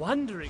wondering.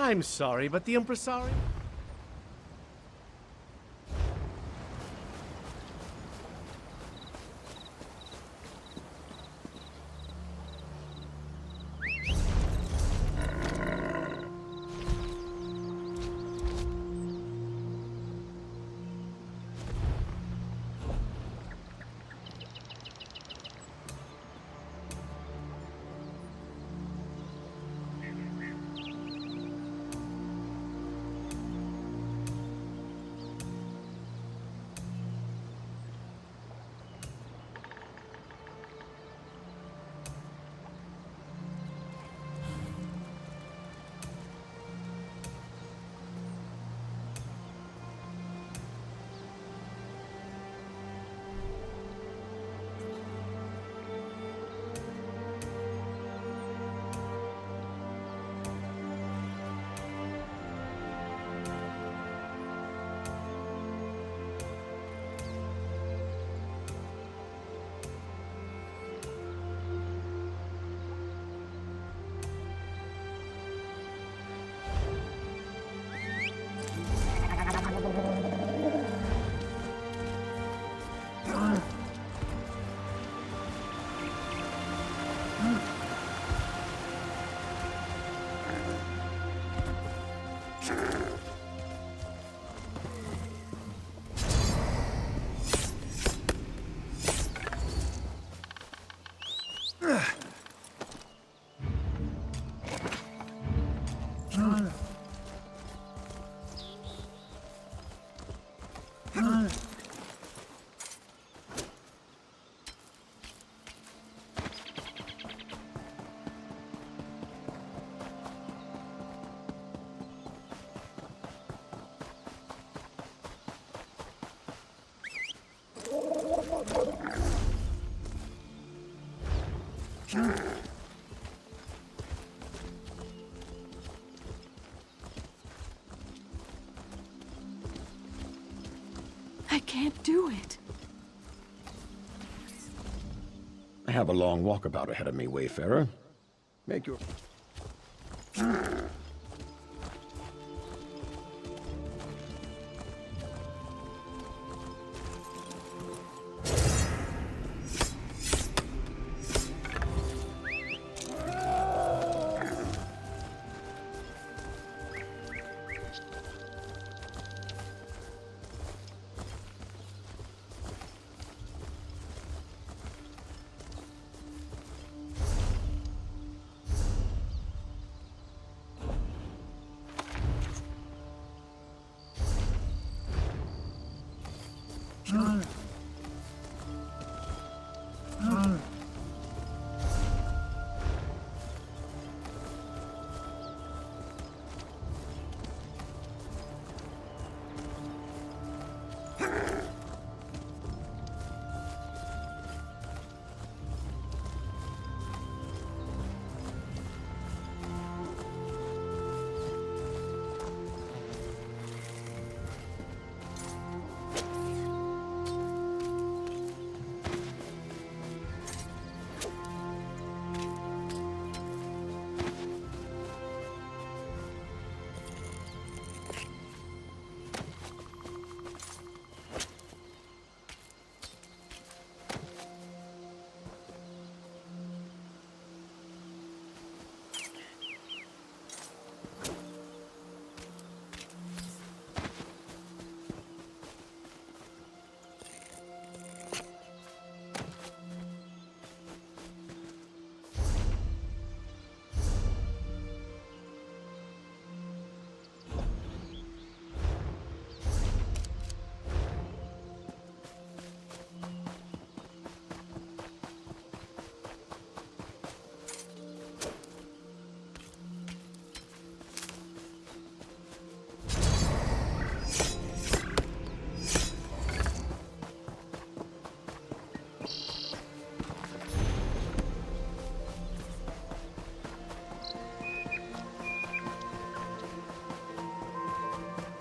I'm sorry, but the impresario... I can't do it. I have a long walkabout ahead of me, Wayfarer. Make your...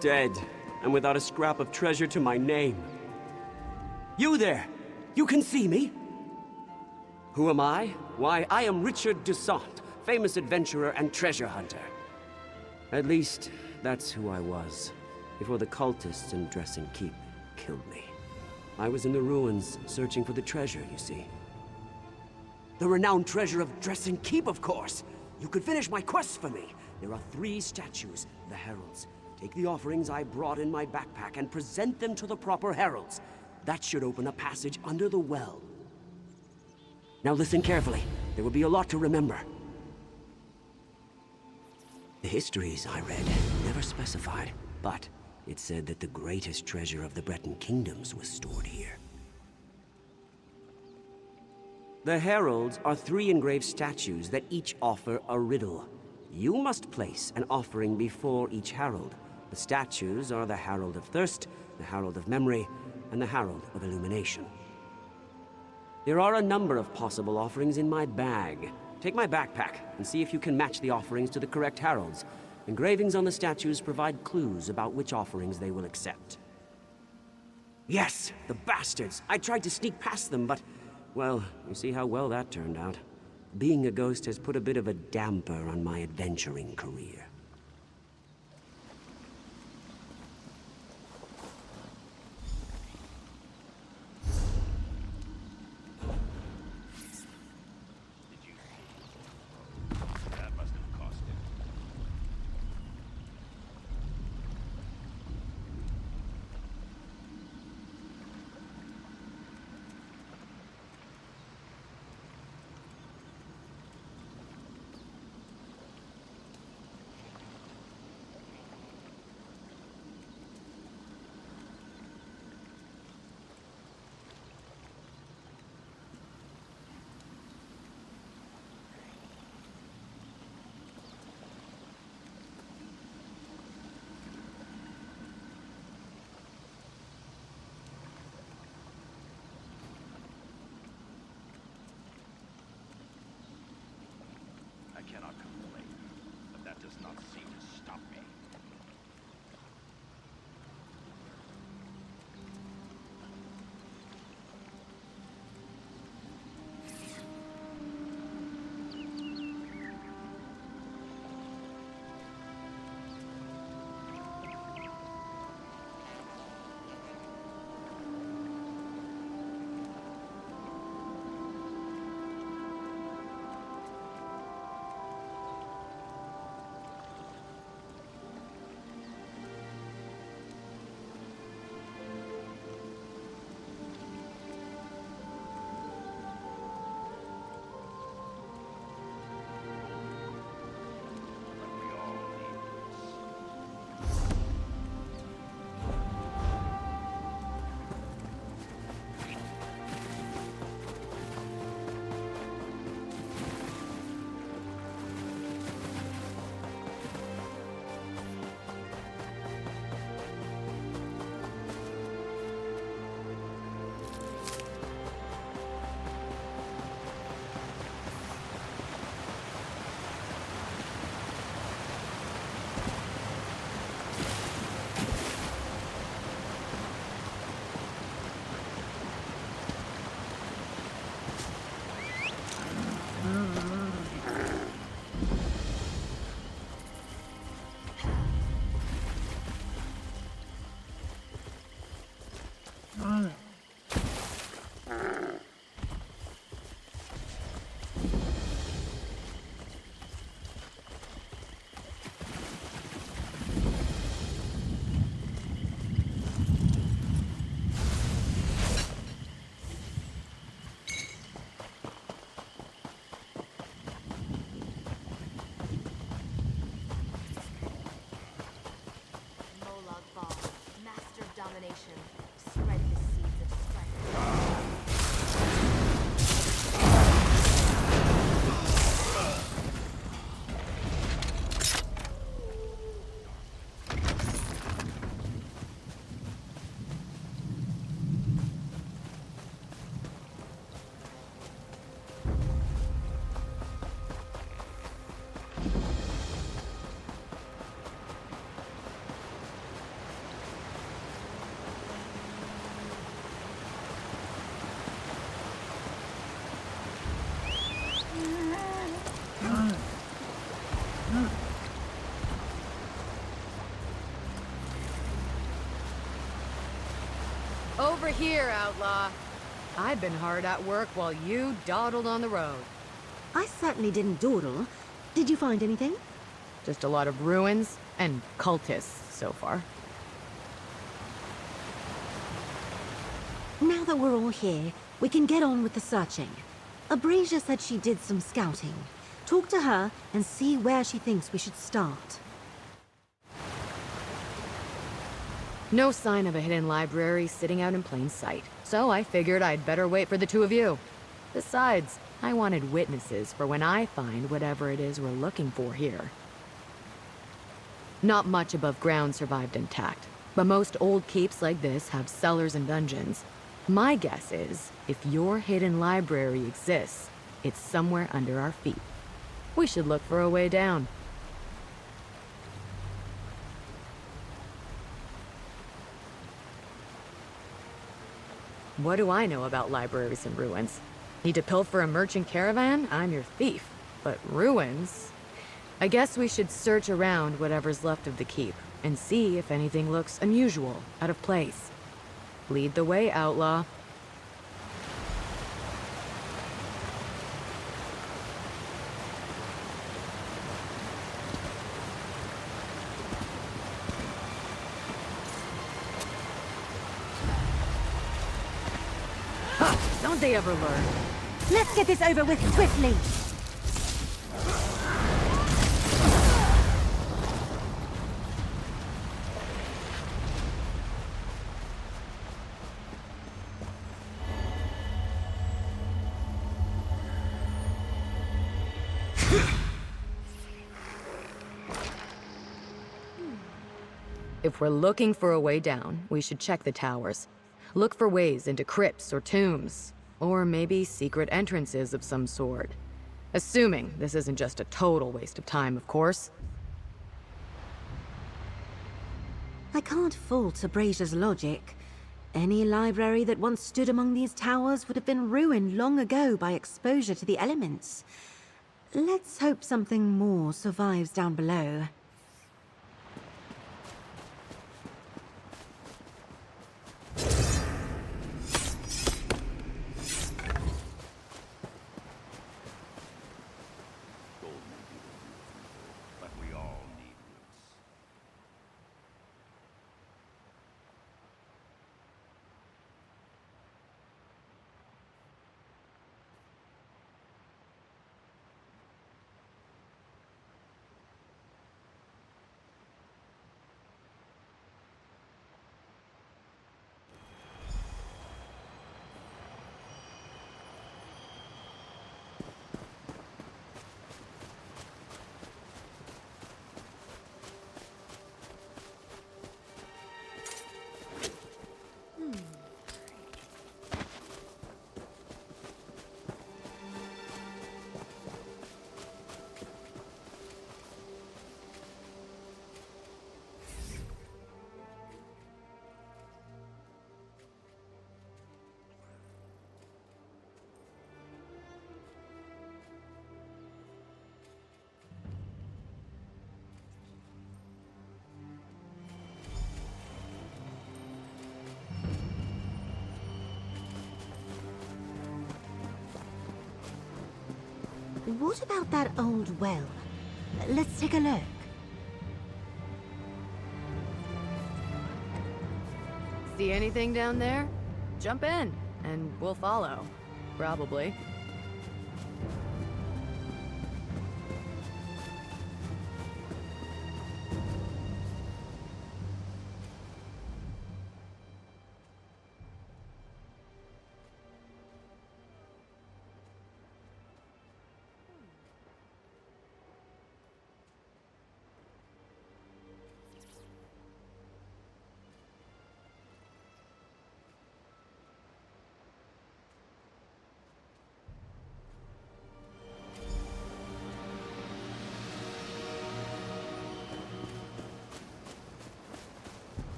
dead, and without a scrap of treasure to my name. You there! You can see me? Who am I? Why, I am Richard Dusant, famous adventurer and treasure hunter. At least, that's who I was, before the cultists in Dress and Keep killed me. I was in the ruins, searching for the treasure, you see. The renowned treasure of Dress and Keep, of course! You could finish my quest for me. There are 3 statues, the heralds. Take the offerings I brought in my backpack and present them to the proper heralds. That should open a passage under the well. Now listen carefully. There will be a lot to remember. The histories I read never specified, but it said that the greatest treasure of the Breton kingdoms was stored here. The heralds are 3 engraved statues that each offer a riddle. You must place an offering before each herald. The statues are the Herald of Thirst, the Herald of Memory, and the Herald of Illumination. There are a number of possible offerings in my bag. Take my backpack and see if you can match the offerings to the correct heralds. Engravings on the statues provide clues about which offerings they will accept. Yes, the bastards! I tried to sneak past them, but, well, you see how well that turned out. Being a ghost has put a bit of a damper on my adventuring career. I cannot complain, but that does not seem to stop me. Molag Bal, master of domination, spread his seed over here, outlaw. I've been hard at work while you dawdled on the road. I certainly didn't dawdle. Did you find anything? Just a lot of ruins and cultists so far. Now that we're all here, we can get on with the searching. Abrasia said she did some scouting. Talk to her and see where she thinks we should start. No sign of a hidden library sitting out in plain sight, so I figured I'd better wait for the two of you. Besides, I wanted witnesses for when I find whatever it is we're looking for here. Not much above ground survived intact, but most old keeps like this have cellars and dungeons. My guess is, if your hidden library exists, it's somewhere under our feet. We should look for a way down. What do I know about libraries and ruins? Need to pilfer a merchant caravan? I'm your thief. But ruins? I guess we should search around whatever's left of the keep and see if anything looks unusual, out of place. Lead the way, outlaw. Don't they ever learn? Let's get this over with swiftly! If we're looking for a way down, we should check the towers. Look for ways into crypts or tombs, or maybe secret entrances of some sort. Assuming this isn't just a total waste of time, of course. I can't fault Abrasia's logic. Any library that once stood among these towers would have been ruined long ago by exposure to the elements. Let's hope something more survives down below. But we all need roots. What about that old well? Let's take a look. See anything down there? Jump in, and we'll follow. Probably.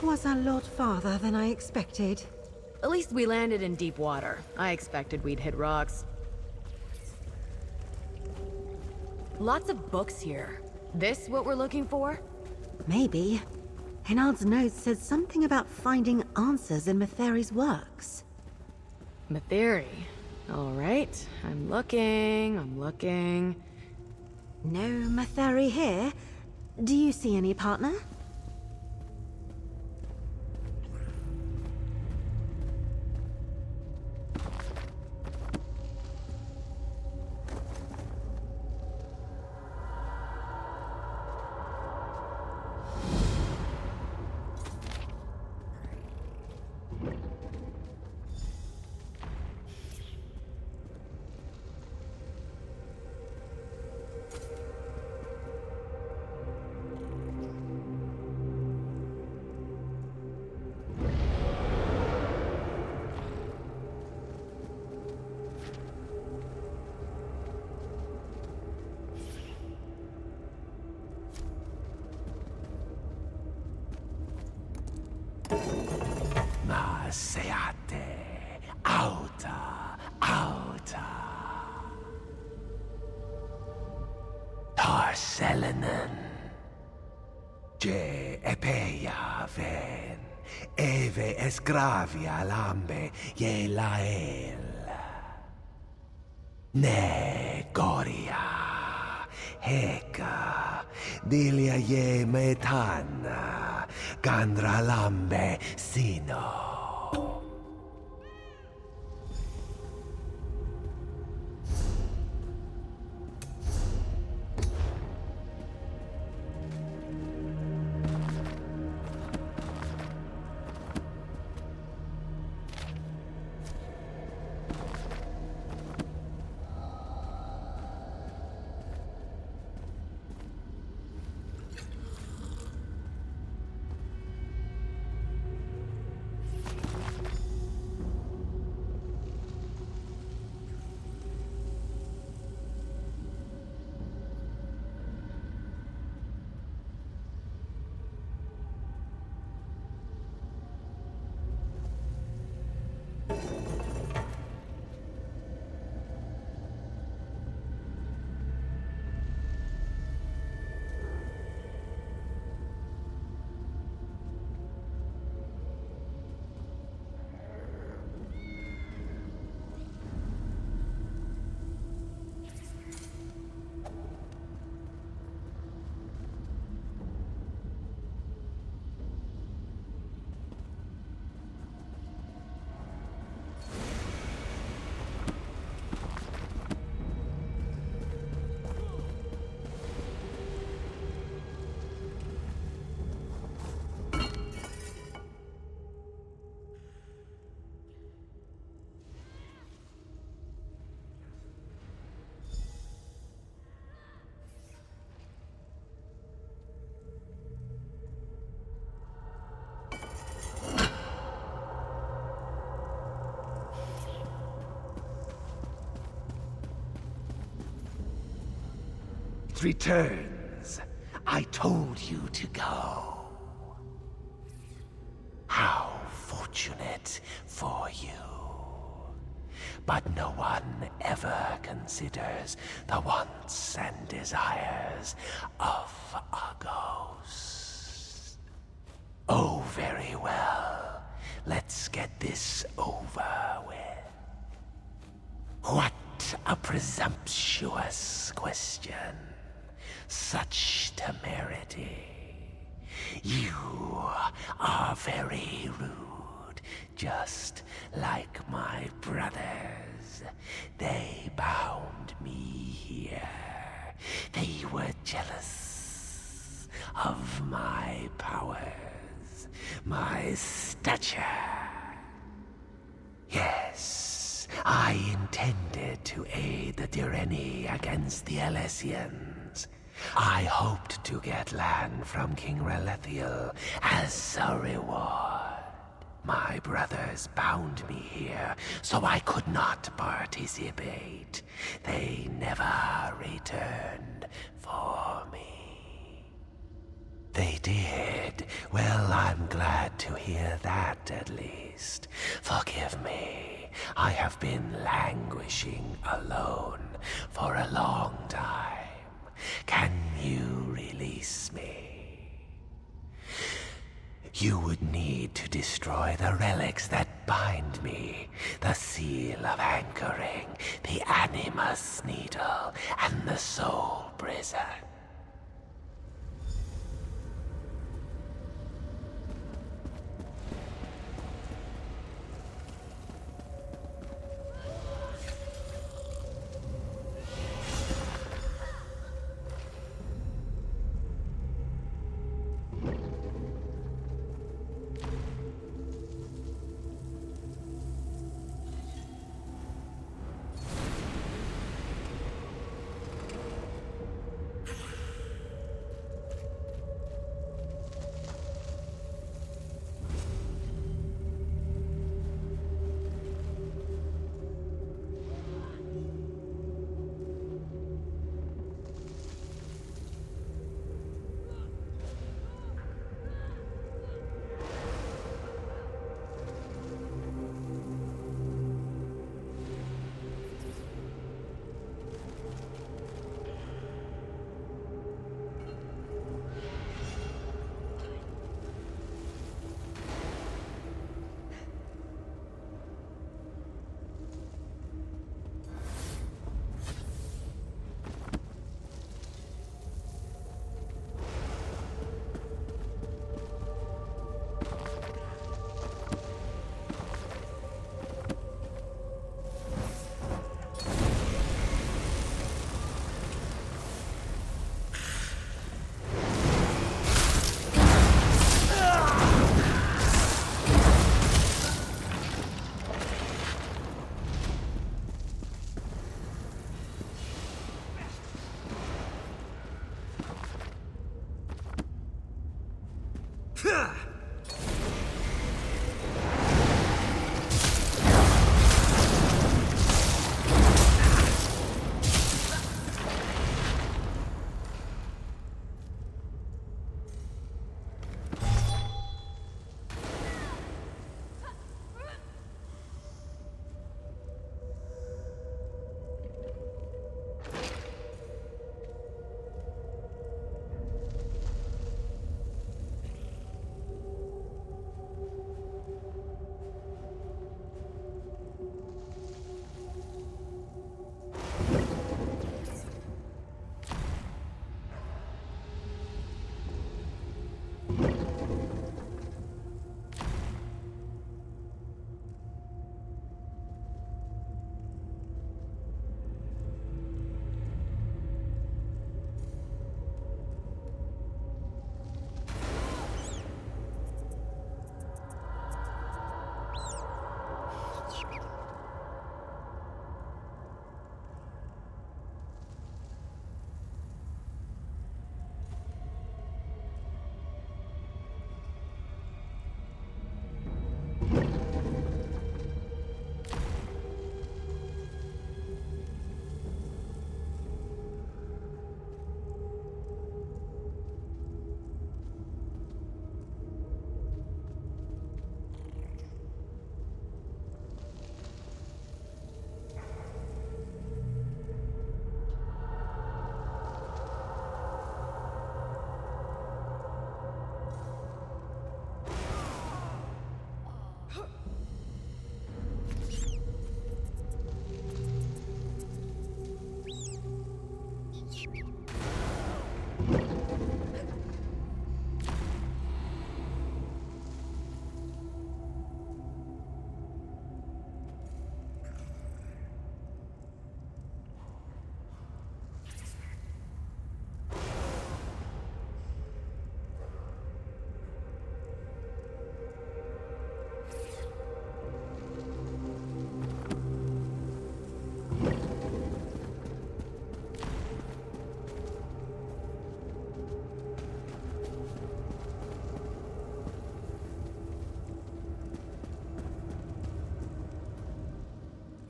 was a lot farther than I expected. At least we landed in deep water. I expected we'd hit rocks. Lots of books here. This what we're looking for? Maybe. Hinard's notes said something about finding answers in Matheri's works. Matheri. All right. I'm looking. No Matheri here. Do you see any partner? Seate, auta. Tarselenen. Je epeia ven, eve esgravia lambe ye lael. Ne goria, heka, dilia ye metana, gandra lambe sino. It returns. I told you to go. How fortunate for you. But no one ever considers the wants and desires of a ghost. Oh, very well. Let's get this over with. What a presumptuous question. Such temerity. You are very rude, just like my brothers. They bound me here. They were jealous of my powers, my stature. Yes, I intended to aid the Direni against the Alessians. I hoped to get land from King Relethiel as a reward. My brothers bound me here, so I could not participate. They never returned for me. They did. Well, I'm glad to hear that, at least. Forgive me. I have been languishing alone for a long time. Can you release me? You would need to destroy the relics that bind me, the seal of anchoring, the animus needle, and the soul prison.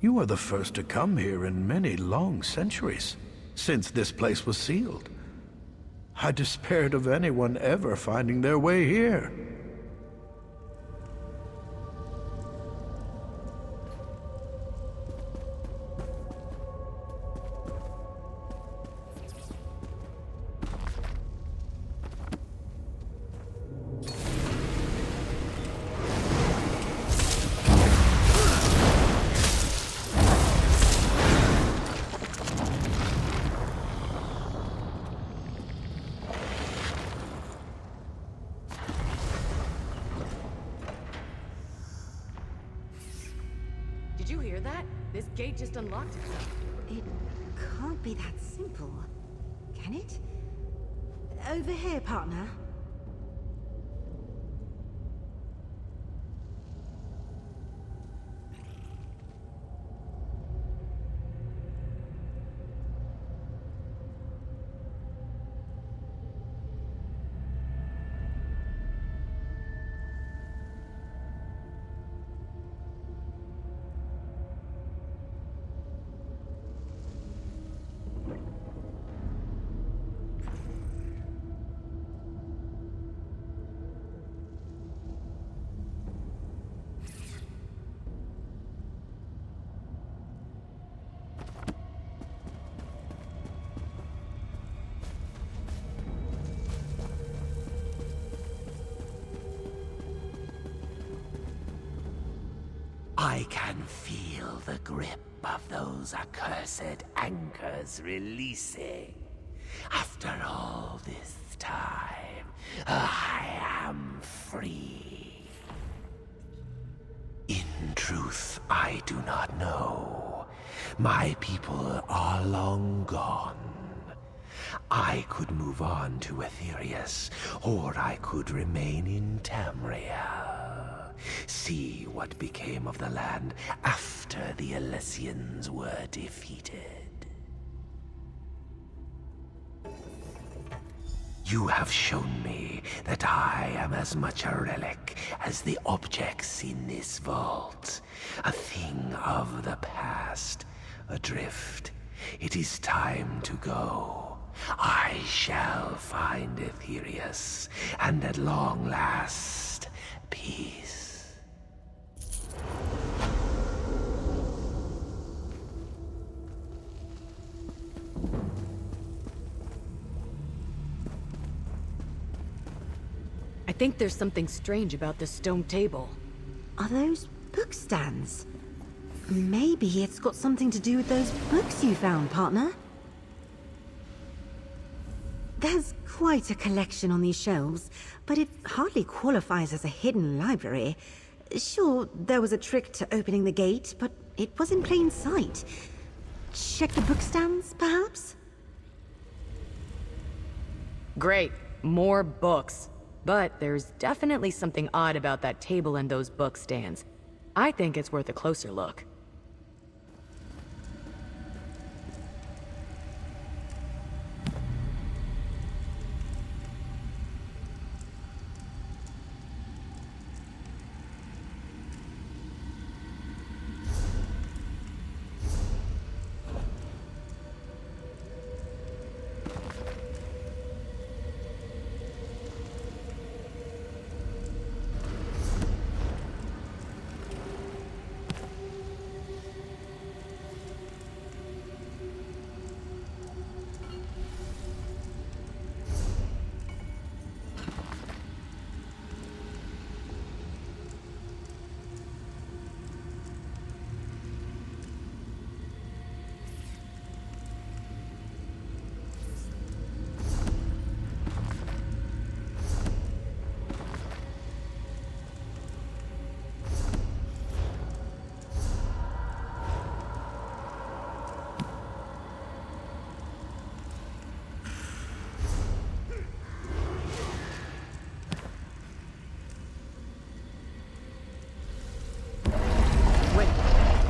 You are the first to come here in many long centuries, since this place was sealed. I despaired of anyone ever finding their way here. Did you hear that? This gate just unlocked itself. It can't be that simple, can it? Over here, partner. I can feel the grip of those accursed anchors releasing. After all this time, I am free. In truth, I do not know. My people are long gone. I could move on to Aetherius, or I could remain in Tamriel. See what became of the land after the Elysians were defeated. You have shown me that I am as much a relic as the objects in this vault. A thing of the past, adrift. It is time to go. I shall find Aetherius, and at long last, peace. I think there's something strange about this stone table. Are those book stands? Maybe it's got something to do with those books you found, partner. There's quite a collection on these shelves, but it hardly qualifies as a hidden library. Sure, there was a trick to opening the gate, but it was in plain sight. Check the book stands, perhaps? Great, more books. But there's definitely something odd about that table and those book stands. I think it's worth a closer look.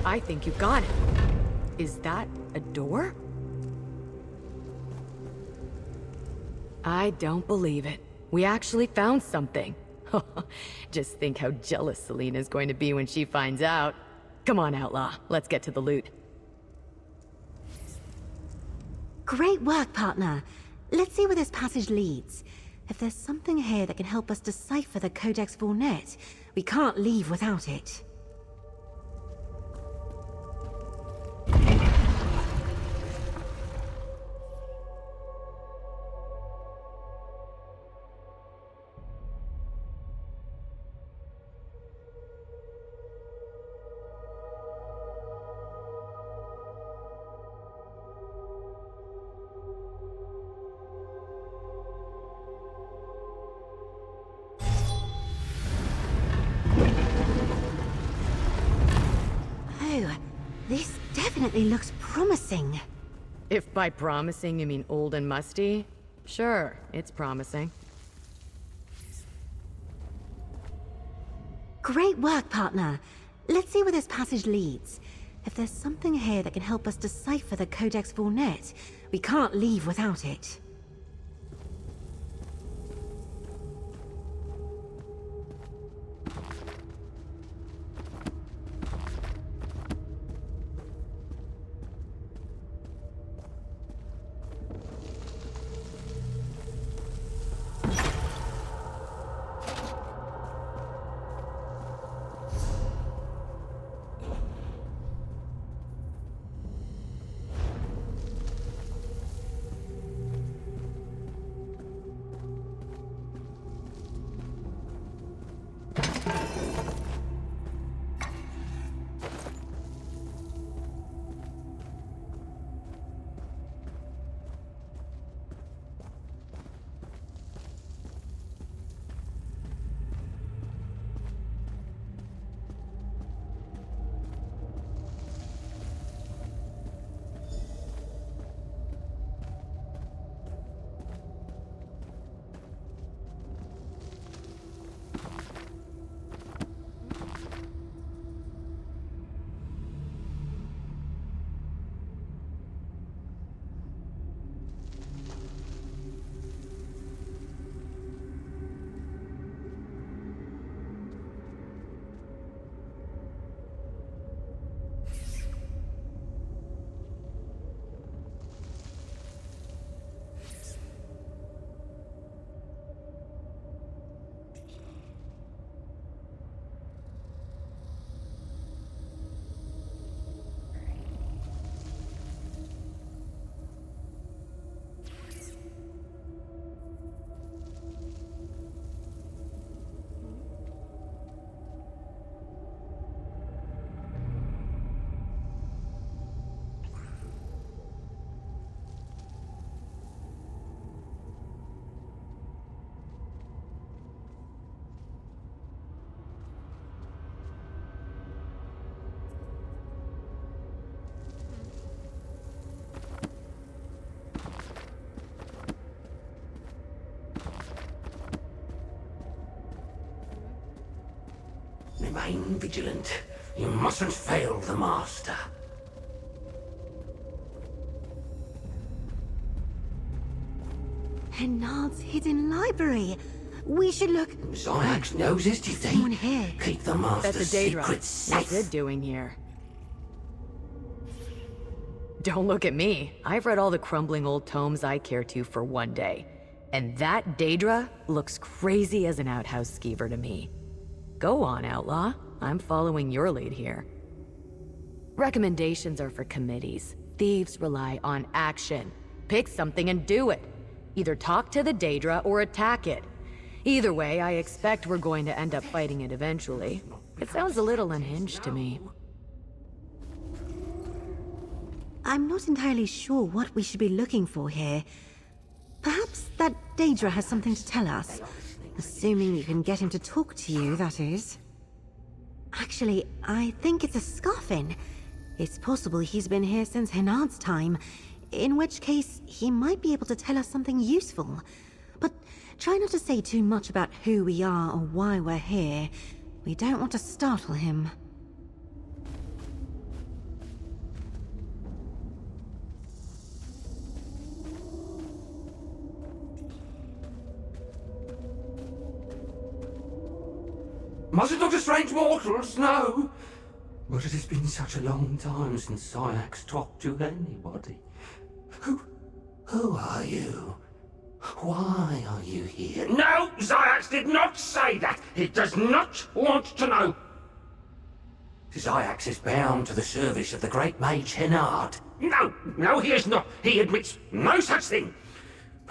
I think you got it. Is that a door? I don't believe it. We actually found something. Just think how jealous Selena's going to be when she finds out. Come on, Outlaw. Let's get to the loot. Great work, partner. Let's see where this passage leads. If there's something here that can help us decipher the Codex Vornet, we can't leave without it. This definitely looks promising. If by promising you mean old and musty, sure, it's promising. Great work, partner. Let's see where this passage leads. If there's something here that can help us decipher the Codex Vornet, we can't leave without it. Remain vigilant. You mustn't fail the Master. Hennard's hidden library. We should look. Zyax knows his duty. Someone here. Keep the Master's That's a Daedra. secrets safe. What's it doing here? Don't look at me. I've read all the crumbling old tomes I care to for one day. And that Daedra looks crazy as an outhouse skeever to me. Go on, Outlaw. I'm following your lead here. Recommendations are for committees. Thieves rely on action. Pick something and do it. Either talk to the Daedra or attack it. Either way, I expect we're going to end up fighting it eventually. It sounds a little unhinged to me. I'm not entirely sure what we should be looking for here. Perhaps that Daedra has something to tell us. Assuming you can get him to talk to you, that is. Actually, I think it's a Scoffin. It's possible he's been here since Hennard's time, in which case he might be able to tell us something useful. But try not to say too much about who we are or why we're here. We don't want to startle him. Mustn't talk to strange mortals, no! But it has been such a long time since Zyax talked to anybody. Who are you? Why are you here? No, Zyax did not say that. He does not want to know. Zyax is bound to the service of the great mage Henard. No, he is not. He admits no such thing.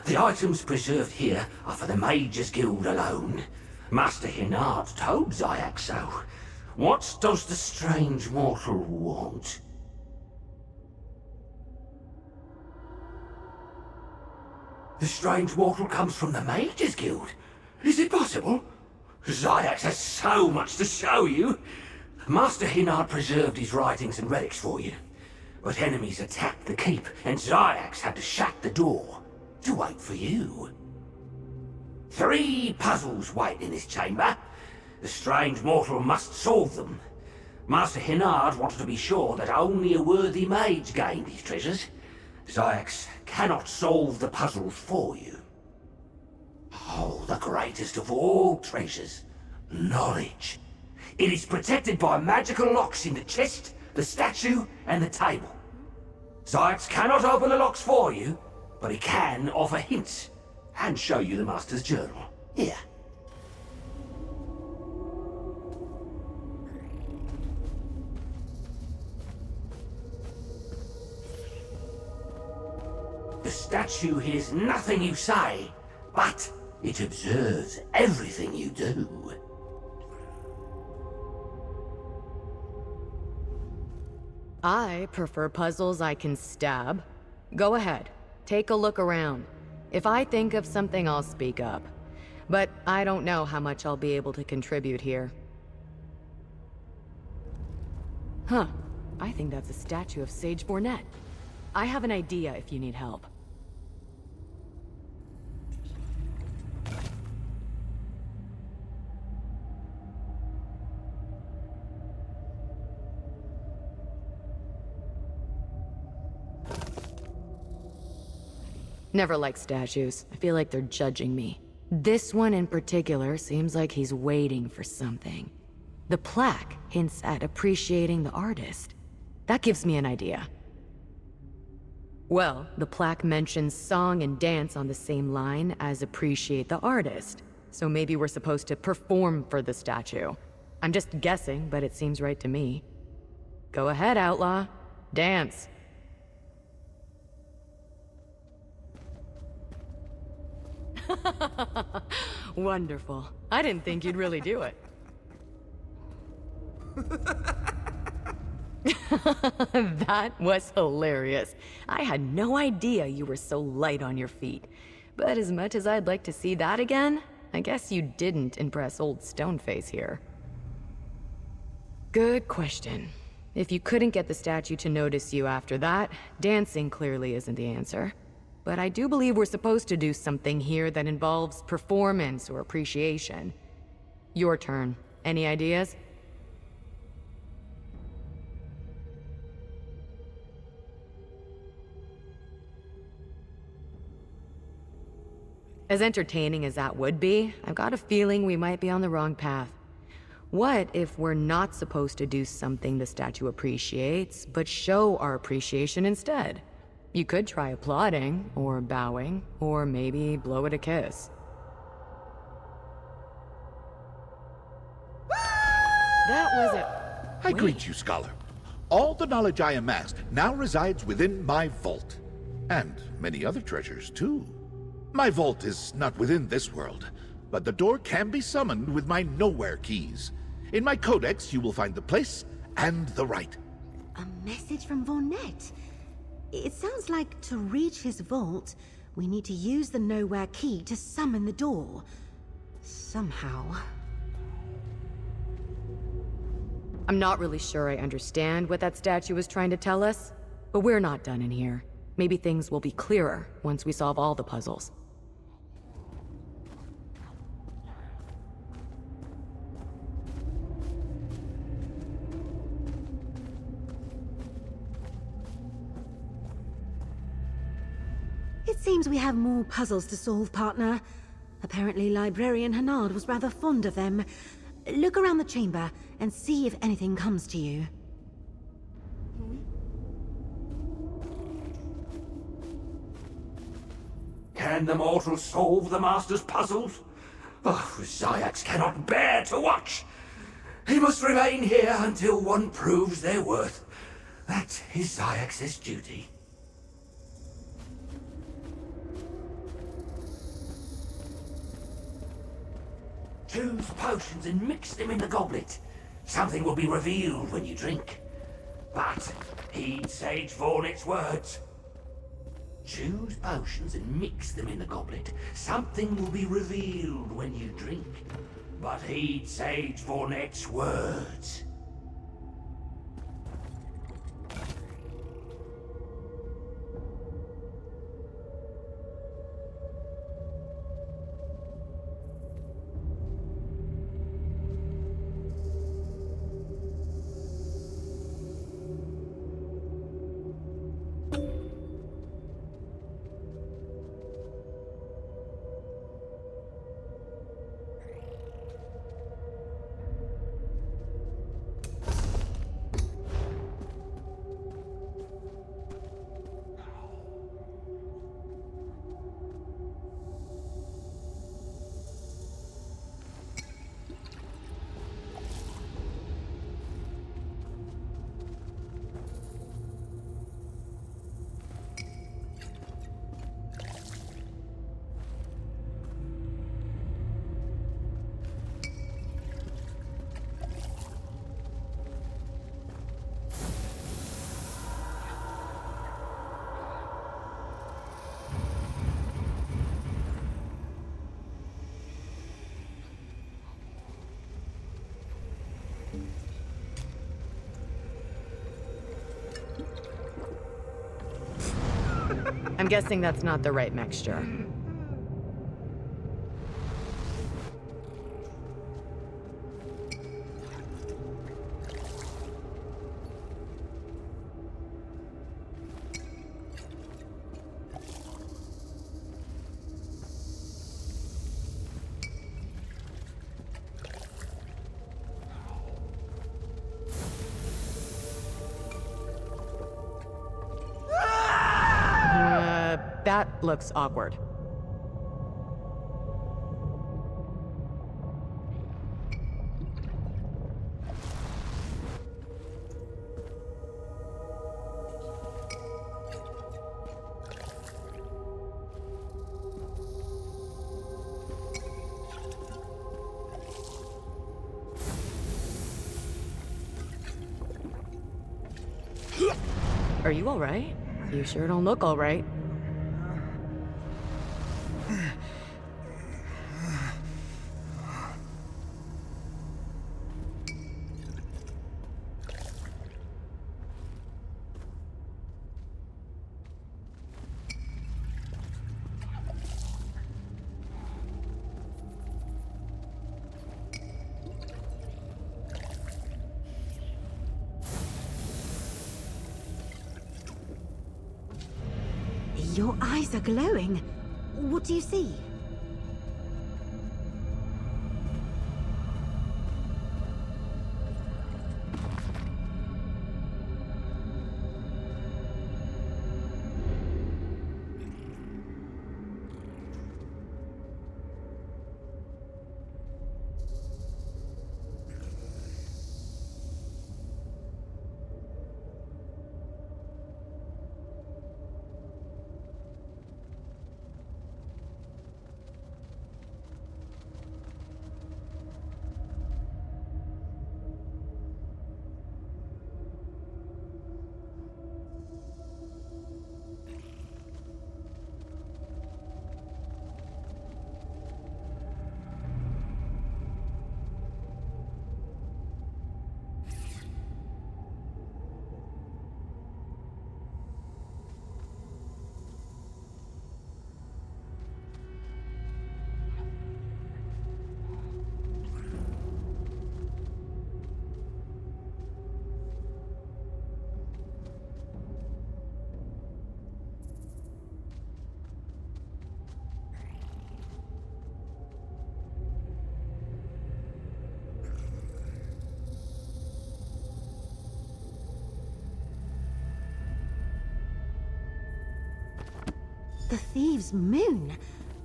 The items preserved here are for the Mages Guild alone. Master Henard told Zyax so. What does the strange mortal want? The strange mortal comes from the Mages Guild? Is it possible? Zyax has so much to show you. Master Henard preserved his writings and relics for you. But enemies attacked the keep, and Zyax had to shut the door to wait for you. 3 puzzles wait in this chamber. The strange mortal must solve them. Master Henard wanted to be sure that only a worthy mage gained these treasures. Zyax cannot solve the puzzles for you. Oh, the greatest of all treasures, knowledge. It is protected by magical locks in the chest, the statue, and the table. Zyax cannot open the locks for you, but he can offer hints and show you the Master's journal. Here. The statue hears nothing you say, but it observes everything you do. I prefer puzzles I can stab. Go ahead, take a look around. If I think of something, I'll speak up. But I don't know how much I'll be able to contribute here. Huh, I think that's a statue of Sage Bornet. I have an idea if you need help. Never liked statues. I feel like they're judging me. This one in particular seems like he's waiting for something. The plaque hints at appreciating the artist. That gives me an idea. Well, the plaque mentions song and dance on the same line as appreciate the artist. So maybe we're supposed to perform for the statue. I'm just guessing, but it seems right to me. Go ahead, outlaw. Dance. Wonderful. I didn't think you'd really do it. That was hilarious. I had no idea you were so light on your feet. But as much as I'd like to see that again, I guess you didn't impress old Stoneface here. Good question. If you couldn't get the statue to notice you after that, dancing clearly isn't the answer. But I do believe we're supposed to do something here that involves performance or appreciation. Your turn. Any ideas? As entertaining as that would be, I've got a feeling we might be on the wrong path. What if we're not supposed to do something the statue appreciates, but show our appreciation instead? You could try applauding, or bowing, or maybe blow it a kiss. That was it. I greet you, scholar. All the knowledge I amassed now resides within my vault. And many other treasures, too. My vault is not within this world, but the door can be summoned with my nowhere keys. In my codex, you will find the place and the rite. A message from Vornet? It sounds like to reach his vault, we need to use the nowhere key to summon the door. Somehow. I'm not really sure I understand what that statue was trying to tell us, but we're not done in here. Maybe things will be clearer once we solve all the puzzles. It seems we have more puzzles to solve, partner. Apparently Librarian Henard was rather fond of them. Look around the chamber and see if anything comes to you. Can the mortals solve the Master's puzzles? Oh, Zyax cannot bear to watch. He must remain here until one proves their worth. That is Zyax's duty. Choose potions and mix them in the goblet. Something will be revealed when you drink. But heed Sage Vornit's words. Choose potions and mix them in the goblet. Something will be revealed when you drink. But heed Sage Vornit's words. I'm guessing that's not the right mixture. That looks awkward. Are you all right? You sure don't look all right. Your eyes are glowing. What do you see? The Thieves' Moon?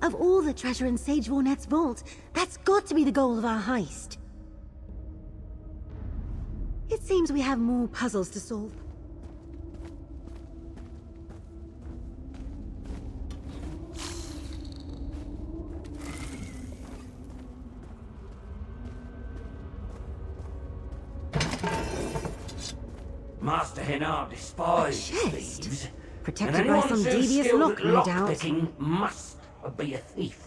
Of all the treasure in Sage Warnet's vault, that's got to be the goal of our heist. It seems we have more puzzles to solve. Master Henard despised A chest? thieves. Protected and by anyone some so devious skilled lock, at no doubt. lockpicking must be a thief.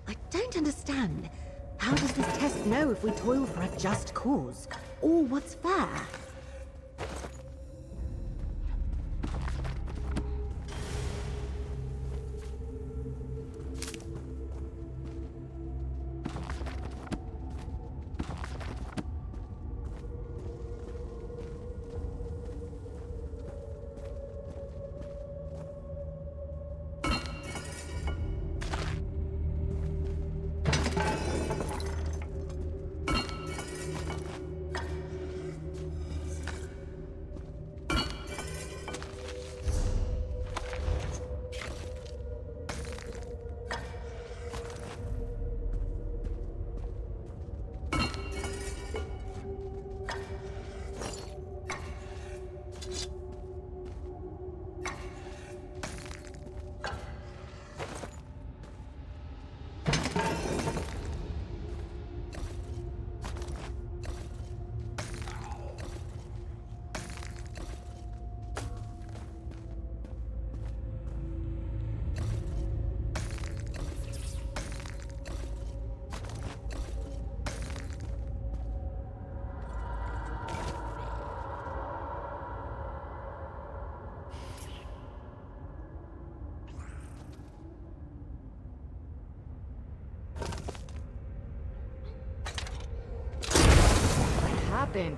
I don't understand. How does this test know if we toil for a just cause? Or what's fair?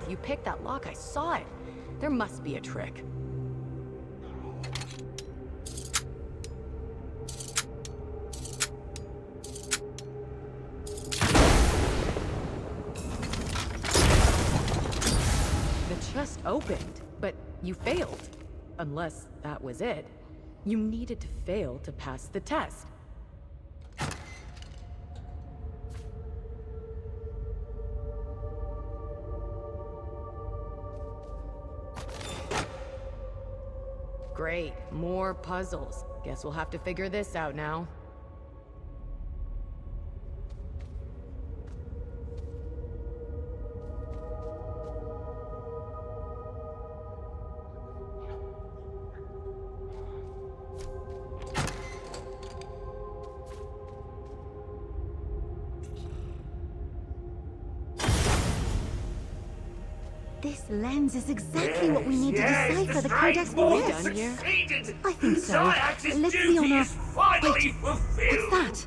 You picked that lock, I saw it. There must be a trick. The chest opened, but you failed. Unless that was it. You needed to fail to pass the test. Great, more puzzles. Guess we'll have to figure this out now. This lens is exactly what we need to decipher the Codex Warnet's. Done here? I think so. Let's be on our... Wait, what's that?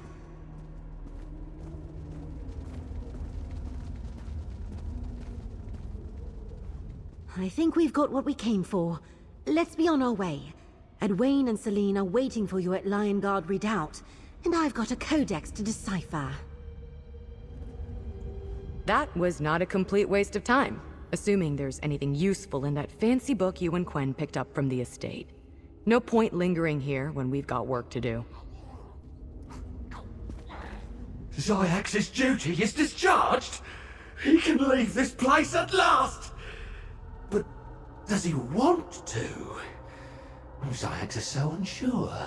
I think we've got what we came for. Let's be on our way. Edwayne and Celine are waiting for you at Lion Guard Redoubt, and I've got a codex to decipher. That was not a complete waste of time, assuming there's anything useful in that fancy book you and Quen picked up from the estate. No point lingering here when we've got work to do. Zyax's duty is discharged. He can leave this place at last. But does he want to? Zyax is so unsure.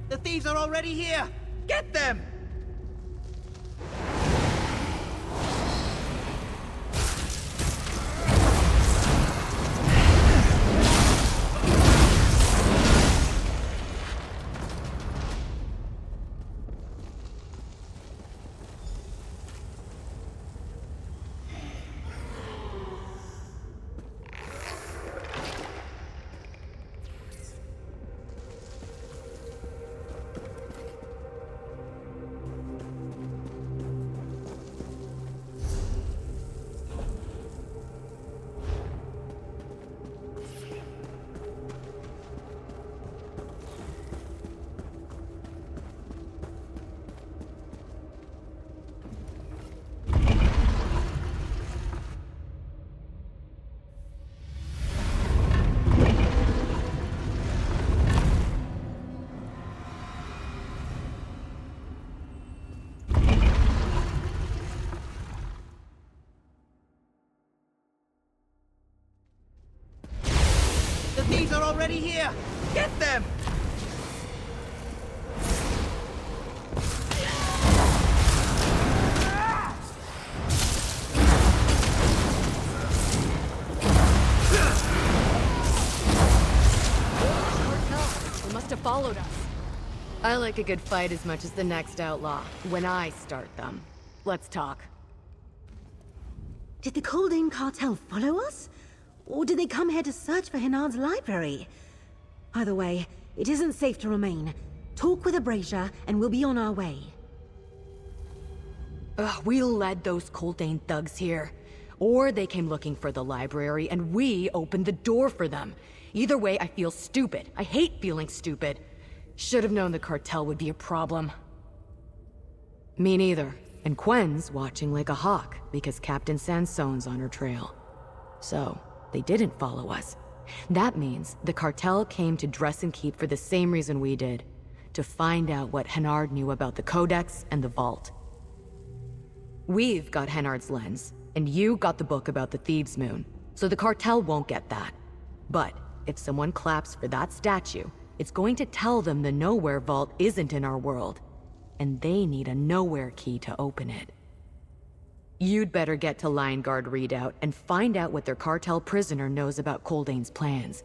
The thieves are already here! Get them! thieves are already here! Get them! They must have followed us. I like a good fight as much as the next outlaw, when I start them. Let's talk. Did the Kaldane cartel follow us? Or did they come here to search for Hinard's library? Either way, it isn't safe to remain. Talk with Abrasia, and we'll be on our way. We led those Kaldane thugs here. Or they came looking for the library, and we opened the door for them. Either way, I feel stupid. I hate feeling stupid. Should have known the cartel would be a problem. Me neither. And Qwen's watching like a hawk, because Captain Sansone's on her trail. So, they didn't follow us. That means the cartel came to Dress and Keep for the same reason we did. To find out what Hinard knew about the Codex and the Vault. We've got Hinard's lens, and you got the book about the Thieves' Moon, so the cartel won't get that. But if someone claps for that statue, it's going to tell them the Nowhere Vault isn't in our world, and they need a Nowhere key to open it. You'd better get to Lion Guard Redoubt and find out what their cartel prisoner knows about Kaldane's plans.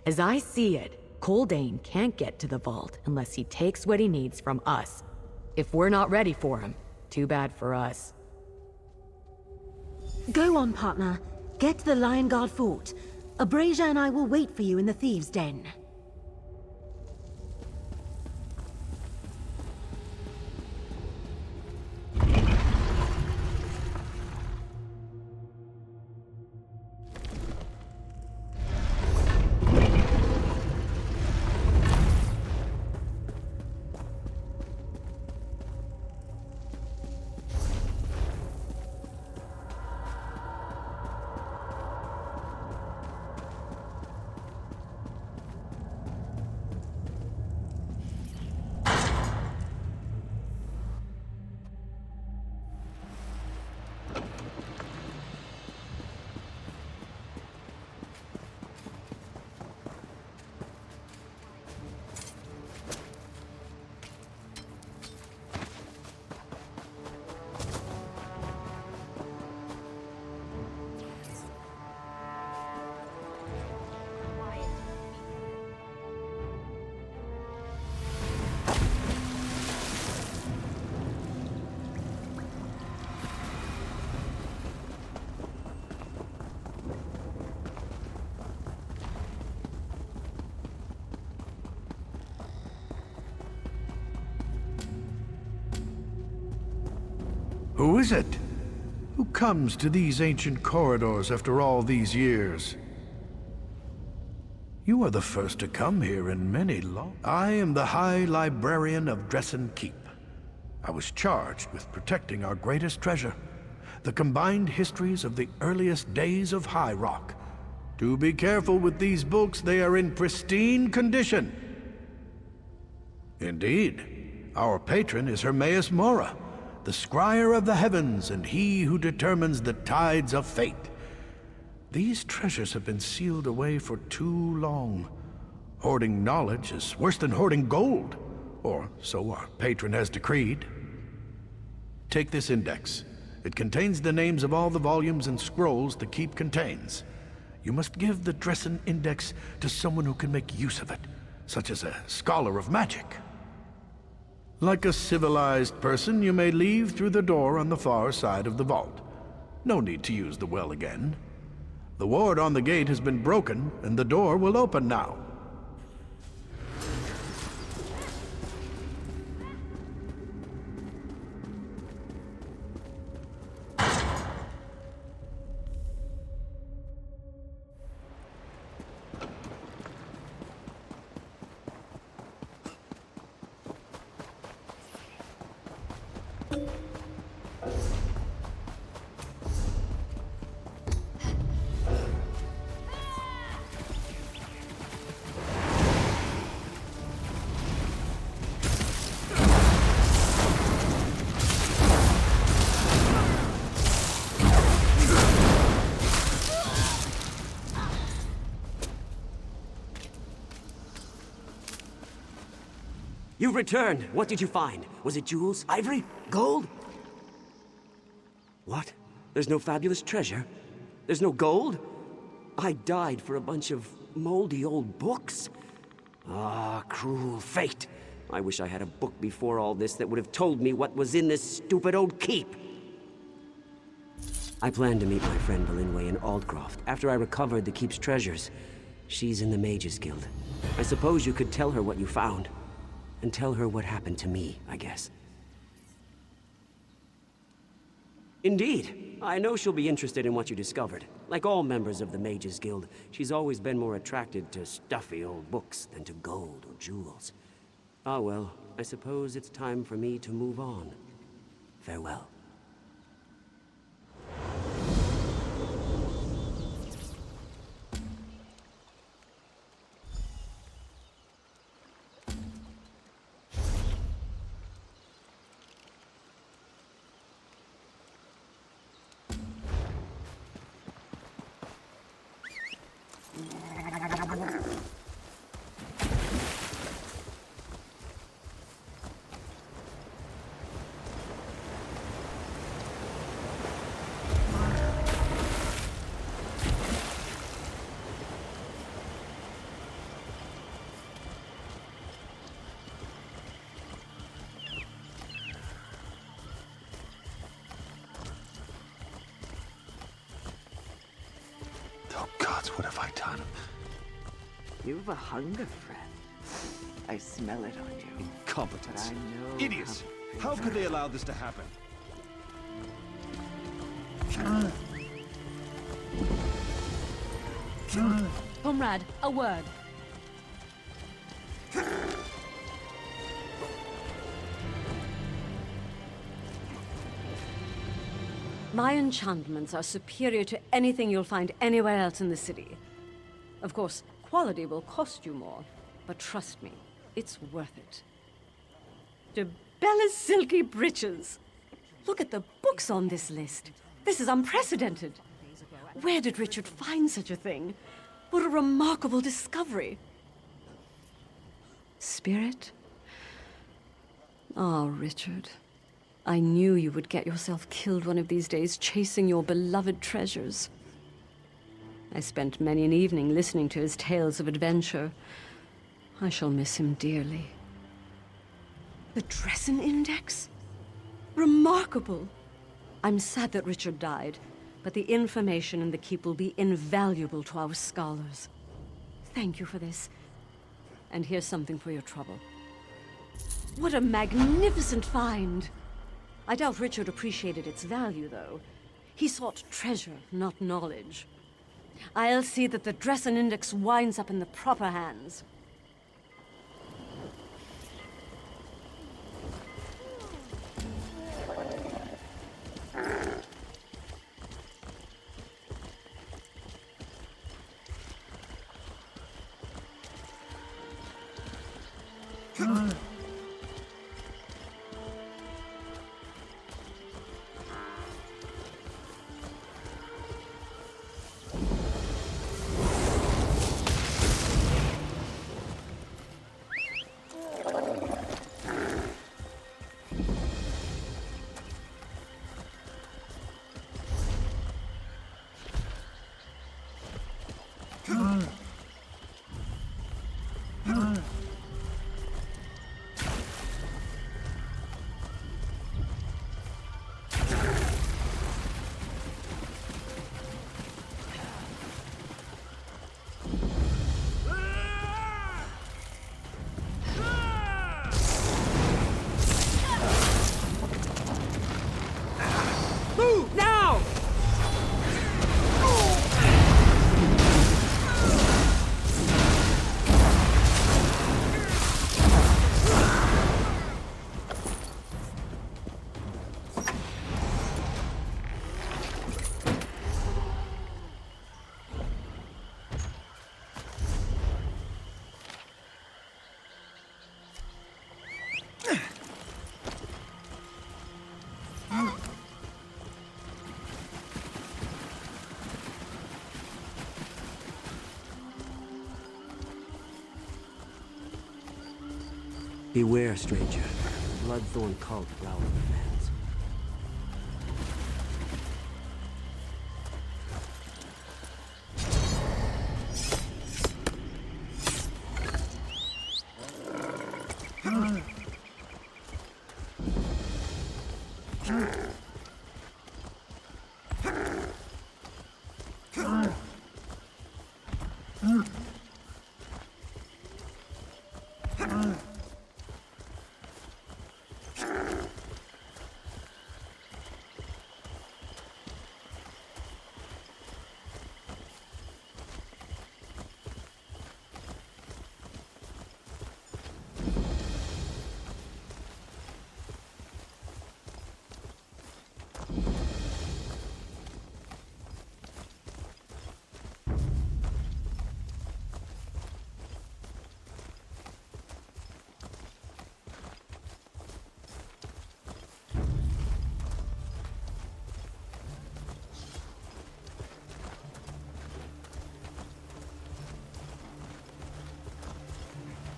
As I see it, Kaldane can't get to the vault unless he takes what he needs from us. If we're not ready for him, too bad for us. Go on, partner. Get to the Lion Guard Fort. Abrasia and I will wait for you in the Thieves' Den. Who is it? Who comes to these ancient corridors after all these years? You are the first to come here in many long... I am the High Librarian of Dress and Keep. I was charged with protecting our greatest treasure, the combined histories of the earliest days of High Rock. Do be careful with these books, they are in pristine condition. Indeed, our patron is Hermaeus Mora, the scryer of the heavens and he who determines the tides of fate. These treasures have been sealed away for too long. Hoarding knowledge is worse than hoarding gold, or so our patron has decreed. Take this index. It contains the names of all the volumes and scrolls the keep contains. You must give the Dressen Index to someone who can make use of it, such as a scholar of magic. Like a civilized person, you may leave through the door on the far side of the vault. No need to use the well again. The ward on the gate has been broken, and the door will open now. You've returned. What did you find? Was it jewels, ivory, gold? What? There's no fabulous treasure? There's no gold? I died for a bunch of moldy old books. Ah, cruel fate. I wish I had a book before all this that would have told me what was in this stupid old keep. I plan to meet my friend Belinway in Aldcroft after I recovered the keep's treasures. She's in the Mages Guild. I suppose you could tell her what you found. And tell her what happened to me, I guess. Indeed. I know she'll be interested in what you discovered. Like all members of the Mages Guild, she's always been more attracted to stuffy old books than to gold or jewels. Ah well, I suppose it's time for me to move on. Farewell. Oh gods, what have I done? You've a hunger, friend. I smell it on you. Incompetence. But I know Idiots! How could they allow this to happen? Comrade, a word. My enchantments are superior to anything you'll find anywhere else in the city. Of course, quality will cost you more, but trust me, it's worth it. De Bella's silky breeches! Look at the books on this list. This is unprecedented. Where did Richard find such a thing? What a remarkable discovery. Spirit? Ah, Richard. I knew you would get yourself killed one of these days chasing your beloved treasures. I spent many an evening listening to his tales of adventure. I shall miss him dearly. The Dresden Index? Remarkable! I'm sad that Richard died, but the information in the keep will be invaluable to our scholars. Thank you for this. And here's something for your trouble. What a magnificent find! I doubt Richard appreciated its value, though. He sought treasure, not knowledge. I'll see that the Dresden Index winds up in the proper hands. Beware, stranger. Bloodthorn cult prowls the lands.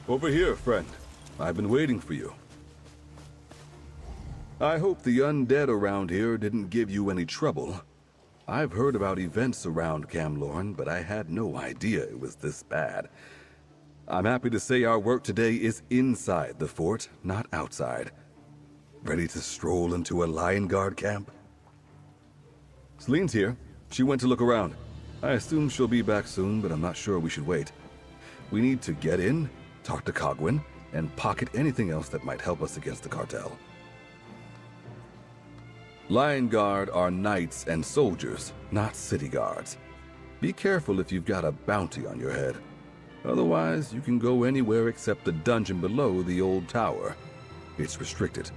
Over here, friend. I've been waiting for you. I hope the undead around here didn't give you any trouble. I've heard about events around Camlorn, but I had no idea it was this bad. I'm happy to say our work today is inside the fort, not outside. Ready to stroll into a Lion Guard camp? Celine's here. She went to look around. I assume she'll be back soon, but I'm not sure we should wait. We need to get in, talk to Cogwin, and pocket anything else that might help us against the cartel. Lion Guard are knights and soldiers, not city guards. Be careful if you've got a bounty on your head. Otherwise, you can go anywhere except the dungeon below the old tower. It's restricted.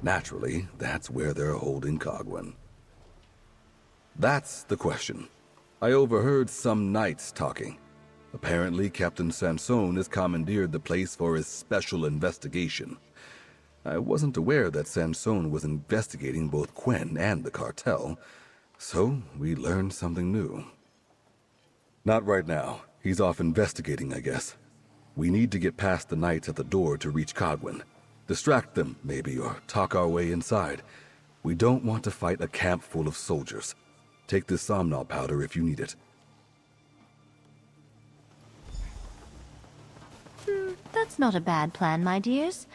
Naturally, that's where they're holding Cogwin. That's the question. I overheard some knights talking. Apparently, Captain Sansone has commandeered the place for his special investigation. I wasn't aware that Sansone was investigating both Quen and the cartel, so we learned something new. Not right now. He's off investigating, I guess. We need to get past the knights at the door to reach Cogwin. Distract them, maybe, or talk our way inside. We don't want to fight a camp full of soldiers. Take this somnol powder if you need it. That's not a bad plan, my dears.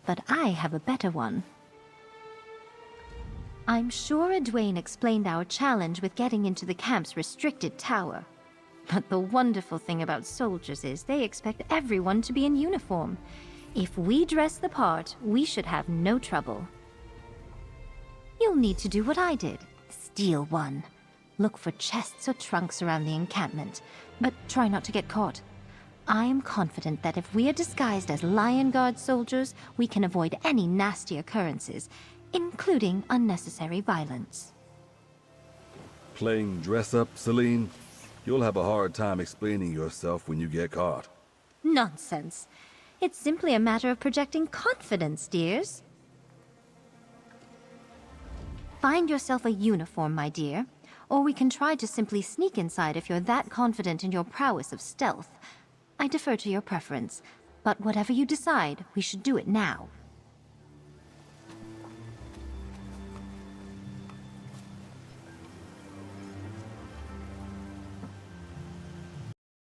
But I have a better one. I'm sure Edwayne explained our challenge with getting into the camp's restricted tower. But the wonderful thing about soldiers is they expect everyone to be in uniform. If we dress the part, we should have no trouble. You'll need to do what I did. Steal one. Look for chests or trunks around the encampment, but try not to get caught. I am confident that if we are disguised as Lion Guard soldiers, we can avoid any nasty occurrences, including unnecessary violence. Playing dress-up, Celine? You'll have a hard time explaining yourself when you get caught. Nonsense. It's simply a matter of projecting confidence, dears. Find yourself a uniform, my dear, or we can try to simply sneak inside if you're that confident in your prowess of stealth. I defer to your preference, but whatever you decide, we should do it now.